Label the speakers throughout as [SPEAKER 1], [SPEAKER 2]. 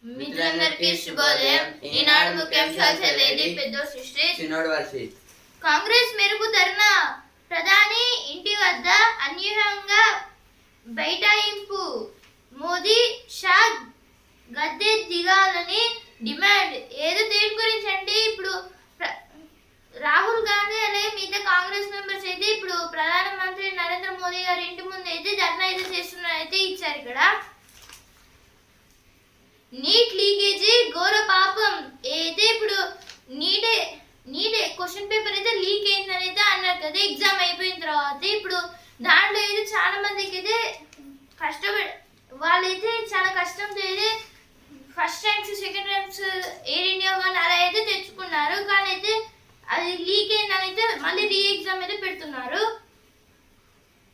[SPEAKER 1] మిత్రులందరికీ శుభోదయం. ఈనాడు ముఖ్యాంశాలు చదివేది పెద్ద సృష్టి చిన్నోడు వర్షి. కాంగ్రెస్ మెరుపు ధర్నా, ప్రధాని ఇంటి వద్ద అన్యూహంగా బైఠాయింపు, మోదీ షా గద్దె దిగాలని డిమాండ్. ఏదో దేని గురించి అంటే ఇప్పుడు రాహుల్ గాంధీ అలాగే మిగతా కాంగ్రెస్ మెంబర్స్ అయితే ఇప్పుడు ప్రధానమంత్రి నరేంద్ర మోదీ గారి ఇంటి ముందు అయితే ధర్నా అయితే చేస్తున్నారైతే ఇచ్చారు. ఇక్కడ నీట్ లీకేజీ ఘోర పాపం. అయితే ఇప్పుడు నీటే క్వశ్చన్ పేపర్ అయితే లీక్ అయిందని అయితే అన్నారు కదా ఎగ్జామ్ అయిపోయిన తర్వాత. ఇప్పుడు దాంట్లో అయితే చాలా మందికి అయితే వాళ్ళైతే చాలా కష్టంతో అయితే first ranks second ranks air India one అలా అయితే తెచ్చుకున్నారు. కానీ అయితే అది లీక్ అయిందని అయితే మళ్ళీ రీ ఎగ్జామ్ అయితే పెడుతున్నారు.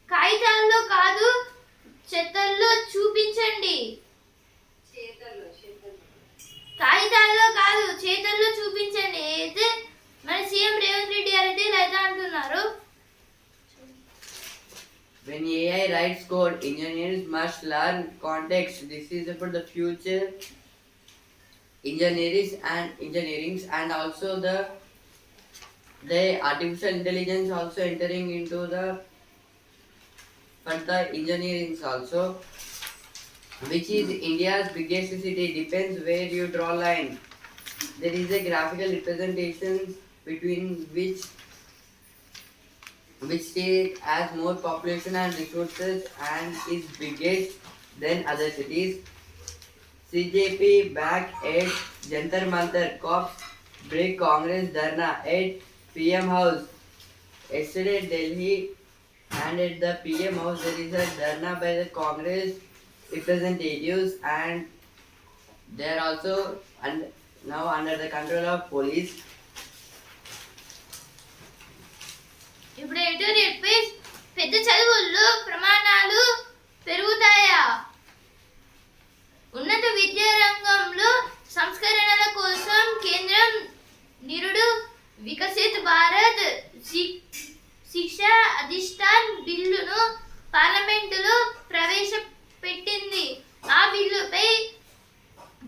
[SPEAKER 1] కాగితాల్లో కాదు చెత్తల్లో చూపించండి, కాగితాల్లో కాదు చేతల్లో చూపించండి అయితే మన సీఎం రేవంత్ రెడ్డి గారు అయితే ఇలా అయితే అంటున్నారు.
[SPEAKER 2] When AI writes code, engineers must learn context. This is about the future engineering and also the artificial intelligence also entering into the engineering also. Which is India's biggest city? Depends where you draw line. There is a graphical representation between which state has more population and resources and is biggest than other cities. CJP back at Jantar Mantar, cops break Congress dharna at PM House. Yesterday Delhi, and at the PM House there is a dharna by the Congress representatives and they are also now under the control of police.
[SPEAKER 1] ఇప్పుడు editorial page, పెద్ద చదువుల్లో ప్రమాణాలు పెరుగుతాయా? ఉన్నత విద్యా రంగంలో సంస్కరణల కోసం కేంద్రం నిరుడు వికసిత్ భారత్ శిక్షా అధిష్టాన్ బిల్లును పార్లమెంటులో ప్రవేశపెట్టింది. ఆ బిల్లుపై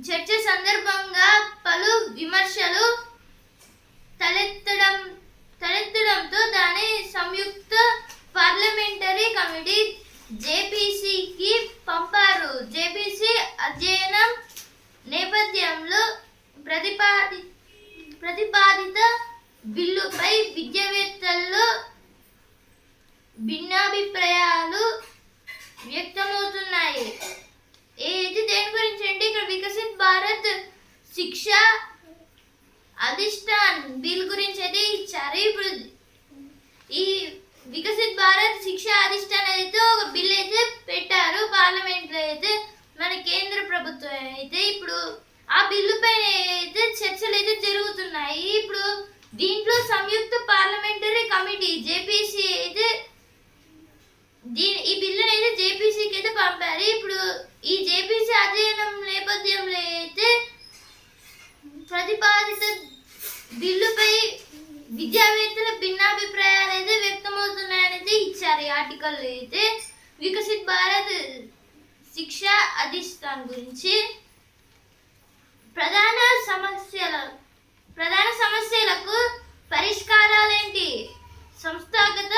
[SPEAKER 1] చర్చ సందర్భంగా పలు విమర్శలు తలెత్తడంతో దాని సంయుక్త పార్లమెంటరీ కమిటీ జేపీసీకి పంపారు. జేపీసీ అధ్యయనం నేపథ్యంలో ప్రతిపాదిత బిల్లుపై విద్యావేత్తల్లో భిన్నాభిప్రాయాలు వ్యక్తమవుతున్నాయి. ఏది దేని గురించి అంటే ఇక్కడ వికసిత్ భారత్ శిక్షా అధిష్టాన్ బిల్ గురించి అయితే ఇచ్చారు. ఇప్పుడు ఈ వికసిత్ భారత్ శిక్షా అధిష్టాన్ అయితే ఒక బిల్ అయితే పెట్టారు పార్లమెంట్ లో అయితే మన కేంద్ర ప్రభుత్వం అయితే. ఇప్పుడు ఆ బిల్లు పైన అయితే చర్చలు అయితే జరుగుతున్నాయి. ఇప్పుడు దీంట్లో సంయుక్త పార్లమెంటరీ కమిటీ జేపీసీ అయితే ఈ బిల్లుని అయితే జేపీసీకి అయితే పంపారు. ఇప్పుడు ఈ జేపీసీ అధ్యయనం నేపథ్యంలో అయితే ప్రతిపాదిత బిల్లుపై విద్యావేత్తల భిన్నాభిప్రాయాలు అయితే వ్యక్తమవుతున్నాయని అయితే ఇచ్చారు ఈ ఆర్టికల్ అయితే. వికసిత్ భారత్ శిక్షా అధిష్టాన్ గురించి ప్రధాన సమస్యలకు పరిష్కారాలేంటి? సంస్థాగత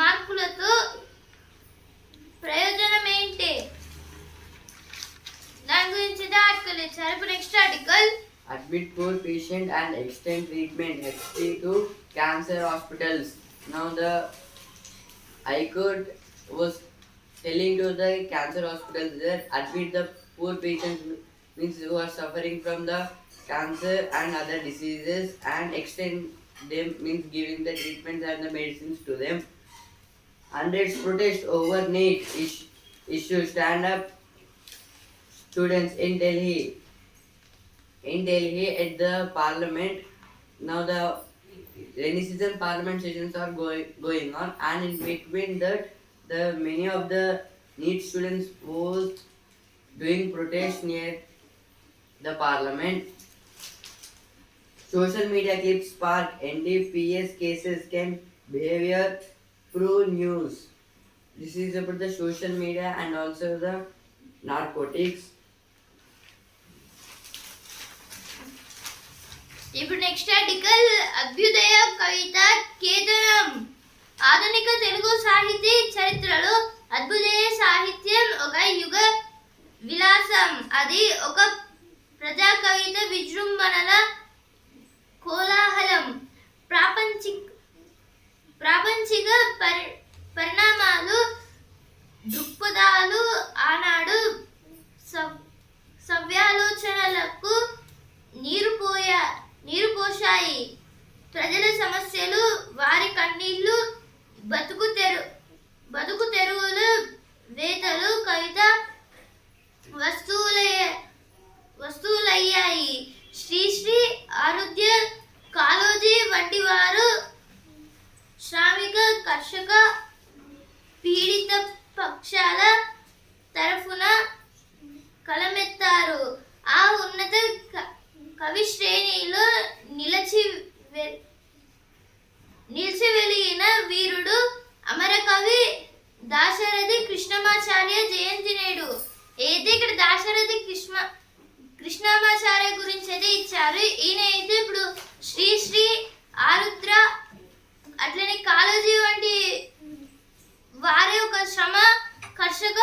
[SPEAKER 1] మార్పులతో ప్రయోజనం ఏంటి? దాని గురించి ఆర్టికల్ ఇచ్చారు. ఇప్పుడు next article,
[SPEAKER 2] admit poor patient and extend treatment HT to cancer hospitals. Now the High Court was telling to the cancer hospitals that admit the poor patients, means who are suffering from the cancer and other diseases, and extend them, means giving the treatments and the medicines to them. Hundreds protest over NEET issue. Stand up students in Delhi at the parliament. Now the rainy season parliament sessions are going on, and in between that the many of the NEET students was doing protest near the parliament. Social media clips spark NDPS cases, can behavior prove news. This is about the social media and also the narcotics.
[SPEAKER 1] ఇప్పుడు next article అభ్యుదయ కవిత కేతనం. ఆధునిక తెలుగు సాహితీ చరిత్రలో అభ్యుదయ సాహిత్యం ఒక యుగ విలాసం. అది ఒక ప్రజా కవిత విజృంభణల కోలాహలం. ప్రాపంచిక పరిణామాలు దృక్పథాలు ఆనాడు సవ్యాలోచనలకు నీరు పోశాయి. ప్రజల సమస్యలు, వారి కన్నీళ్లు, బతుకు తెరువులు, వేతలు కవిత వస్తువులయ్యాయి. శ్రీశ్రీ, ఆరుద్య, కాళోజీ వంటి వారు శ్రామిక, కర్షక, పీడిత పక్షాల తరఫున కలమెత్తారు. ఆ ఉన్నత కవి శ్రేణిలో నిలిచి వెలిగిన వీరుడు అమరకవి దాశరథి కృష్ణమాచార్య జయంతి నేడు. అయితే ఇక్కడ దాశరథి కృష్ణమాచార్య గురించి అయితే ఇచ్చారు. ఈయన అయితే ఇప్పుడు శ్రీశ్రీ, ఆరుద్ర, అట్లనే కాళోజీ వంటి వారి ఒక శ్రమ, కర్షక,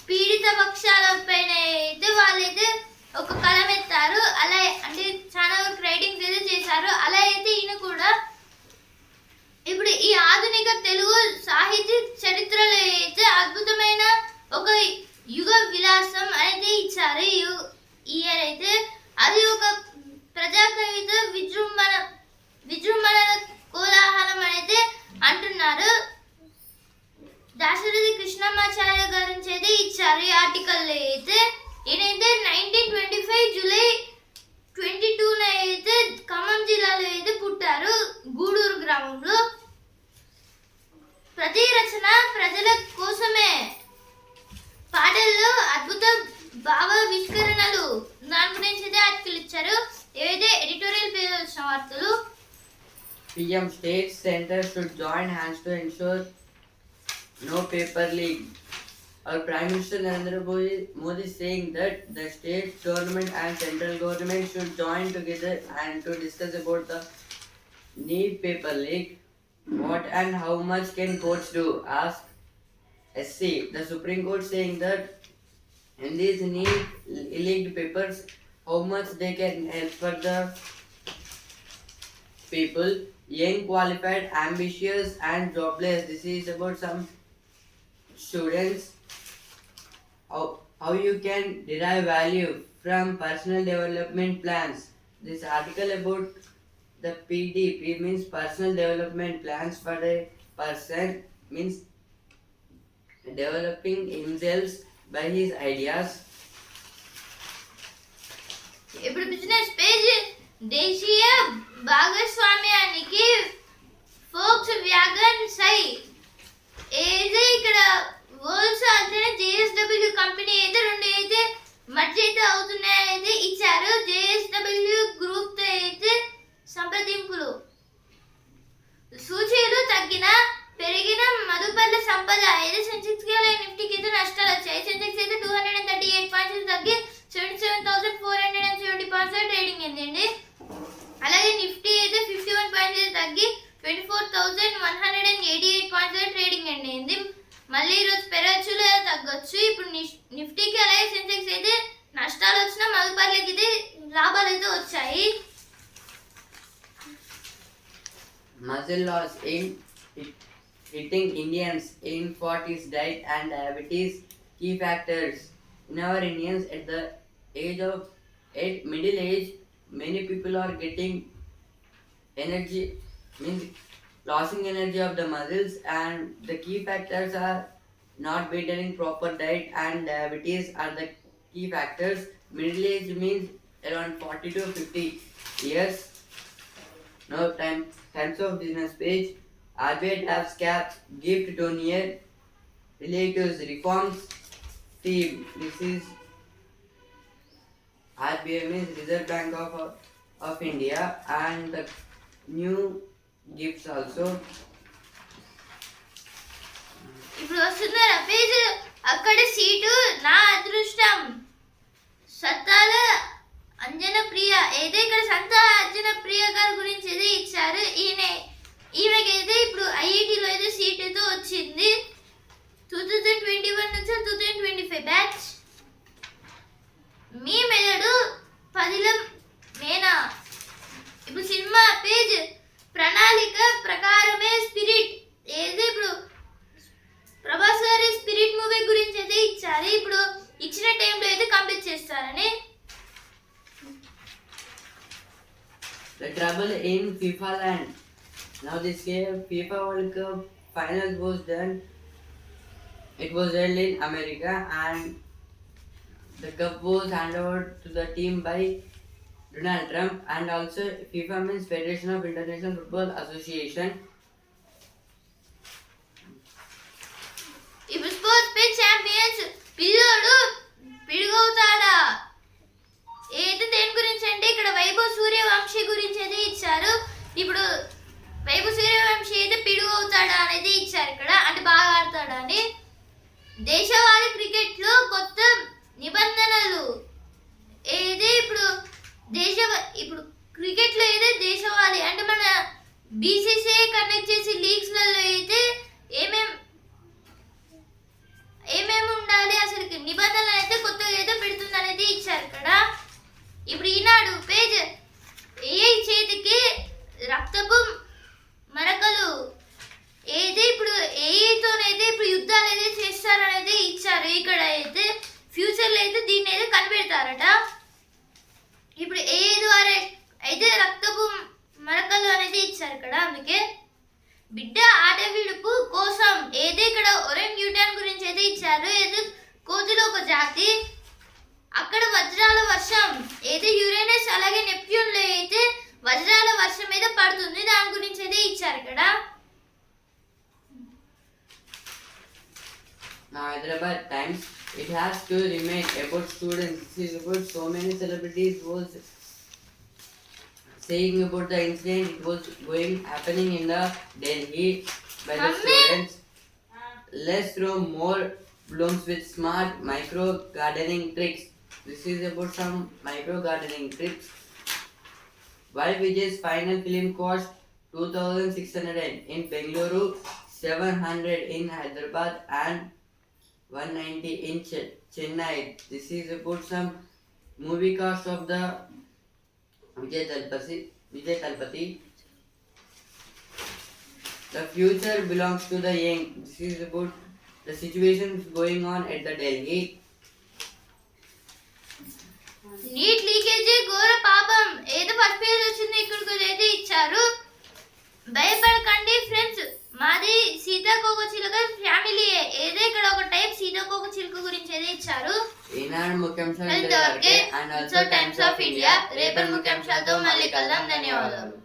[SPEAKER 1] పీడిత పక్షాల పైన అయితే వాళ్ళైతే ఒక కలమెత్తారు. అలా అంటే చాలా వరకు రైటింగ్స్ అయితే చేశారు. అలా అయితే ఈయన కూడా ఇప్పుడు ఈ ఆధునిక తెలుగు సాహిత్య చరిత్రలో అయితే అద్భుతమైన ఒక యుగ విలాసం అయితే ఇచ్చారు. ఇయర్ అయితే అది ఒక ప్రజా కవిత విజృంభణ కోలాహలం అయితే అంటున్నారు. దాశరథి కృష్ణమాచార్య గురించి అయితే ఇచ్చారు ఈ ఆర్టికల్లో అయితే. ఈయనైతే 1925 జూలై 22 అయితే ఖమ్మం జిల్లాలో అయితే పుట్టారు, గూడూరు గ్రామంలో. ప్రతి రచన ప్రజల కోసమే. పాటల్లో అద్భుత భావావిష్కరణలు, దాని గురించి అయితే ఆర్టికల్ ఇచ్చారు. ఏవైతే ఎడిటోరియల్ పేజ్ వచ్చిన వార్తలు.
[SPEAKER 2] PM states centers should join hands to ensure no paper leak. Our Prime Minister Narendra Modi is saying that the state government and central government should join together and to discuss about the need paper leak. What and how much can courts do? Ask SC. The Supreme Court saying that in these leaked papers, how much they can help for the people, young, qualified, ambitious and jobless. This is about some students. How you can derive value from personal development plans. This article about the PDP means personal development plans for a person, means developing himself by his ideas.
[SPEAKER 1] ఇప్పుడు business page. దేశీయ భాగస్వామ్యానికి folks wagon సై ఏది ఇక్కడ volts అంటే JSW company అయితే రెండు అయితే merge అయితే అవుతున్నాయి అయితే ఇచ్చారు. JSW గ్రూప్ తో అయితే సంప్రదింపులు. సూచీలు తగ్గిన పెరిగిన మదుపర్ల సంపద అయితే సెన్సెక్స్ కి నిఫ్టీకి అయితే నష్టాలు వచ్చాయి. సెన్సెక్స్ అయితే 238 పాయింట్స్ తగ్గి 77,470 పాయింట్స్ ట్రేడింగ్ అయిందండి. అలాగే నిఫ్టీ అయితే 51 పాయింట్స్ తగ్గి 24,188 పాయింట్స్ ట్రేడింగ్ అయింది. మళ్ళీ ఈరోజు పెరగచ్చు లేదా తగ్గొచ్చు. ఇప్పుడు నిఫ్టీకి అలాగే సెన్సెక్స్ అయితే నష్టాలు వచ్చినా మదుపర్లకి అయితే లాభాలు అయితే వచ్చాయి.
[SPEAKER 2] Muscle loss in hitting Indians in 40s diet and diabetes key factors. In our Indians at the middle age, many people are getting energy, means losing energy of the muscles, and the key factors are not maintaining proper diet and diabetes are the key factors. Middle age means around 40 to 50 years. Now times of business page. RBI taps caps gift to near relatives reforms theme. This is RBI means Reserve Bank of India, and the new gifts also.
[SPEAKER 1] ఇప్పుడు వస్తున్నారా page. అక్కడ seat నా అదృష్టం. సత్తాల అంజన ప్రియ. అయితే ఇక్కడ సంత అంజన ప్రియ గారి గురించి అయితే ఇచ్చారు. ఈమెకైతే ఇప్పుడు ఐఐటిలో అయితే సీట్ అయితే వచ్చింది 2021 నుంచి 2025 బ్యాచ్. మీ మెదడు పదిలం మేనా. ఇప్పుడు సినిమా పేజ్ ప్రణాళిక ప్రకారమే స్పిరిట్ ఏది ఇప్పుడు ప్రభాస్ గారి స్పిరిట్ మూవీ గురించి అయితే ఇచ్చారు. ఇప్పుడు ఇచ్చిన టైంలో అయితే కంప్లీట్ చేస్తారని.
[SPEAKER 2] The trouble in FIFA land. Now this year FIFA World Cup finals was done. It was held in America and the cup was handed over to the team by Donald Trump and also FIFA means Federation of International Football Association.
[SPEAKER 1] ఇప్పుడు sports page champions పిల్లోడు పిడుగవుతాడా ఏది దేని గురించి అంటే ఇక్కడ వైభవ్ సూర్యవంశీ గురించి అయితే ఇచ్చారు. ఇప్పుడు వైభవ్ సూర్యవంశీ అయితే పిడుగు అవుతాడా అనేది ఇచ్చారు ఇక్కడ, అంటే బాగా ఆడతాడా అని. దేశవాళీ క్రికెట్ లో కొత్త నిబంధనలు ఏది ఇప్పుడు ఇప్పుడు క్రికెట్ లో అయితే దేశవాళీ అంటే మన బీసీసీఐ కండక్ట్ చేసే లీగ్స్ లలో అయితే ఏమేమి ఉండాలి అసలు నిబంధనలు అయితే కొత్తగా అయితే పెడుతుంది అనేది ఇచ్చారు ఇక్కడ. ఇప్పుడు ఈనాడు పేజ్ ఏఐ చేతికి రక్తపు మరకలు ఏది ఇప్పుడు ఏఐతోనైతే ఇప్పుడు యుద్ధాలు అయితే చేస్తారనేది ఇచ్చారు. ఇక్కడ అయితే ఫ్యూచర్లో అయితే దీన్ని అయితే కనిపెడతారట. ఇప్పుడు ఏఐ ద్వారా అయితే రక్తపు మరకలు అనేది ఇచ్చారు ఇక్కడ. అందుకే బిడ్డ ఆట విడుపు కోసం ఏది ఇక్కడ ఒరెంగ్ న్యూటన్ గురించి అయితే ఇచ్చారు. ఏది కోతులు ఒక జాతి. అక్కడ వజ్రాల వర్షం ఏది యురేనస్ అలాగే నెప్ట్యూన్ లో అయితే వజ్రాల వర్షం అయితే పడుతుంది, దాని గురించి అయితే ఇచ్చారు ఇక్కడ.
[SPEAKER 2] Now Hyderabad Times, it has to remain about students. This is about so many celebrities was saying about the incident. It was happening in the Delhi by the students. Let's throw more blooms with smart micro gardening tricks. This is about some micro gardening tricks. Why Vijay's final film cost 2,600 in Bengaluru, 700 in Hyderabad and 190 in Chennai. This is about some movie cost of the Vijay Talpati. The future belongs to the young. This is about the situations going on at the Delhi.
[SPEAKER 1] NEET leakage ఘోర పాపం ఏదో first page వచ్చింది ఇక్కడికి అయితే ఇచ్చారు. భయపడకండి friends, మాది సీతాకోకచిలుక ఫ్యామిలీ. ఏదో ఇక్కడ ఒక టైప్ సీతాకోకచిలుక గురించి ఏదో ఇచ్చారు.
[SPEAKER 2] ఈనాడు ముఖ్యాంశాలు
[SPEAKER 1] and also times of India. రేపటి ముఖ్యాంశాలతో మళ్ళీ కలుద్దాం. ధన్యవాదాలు.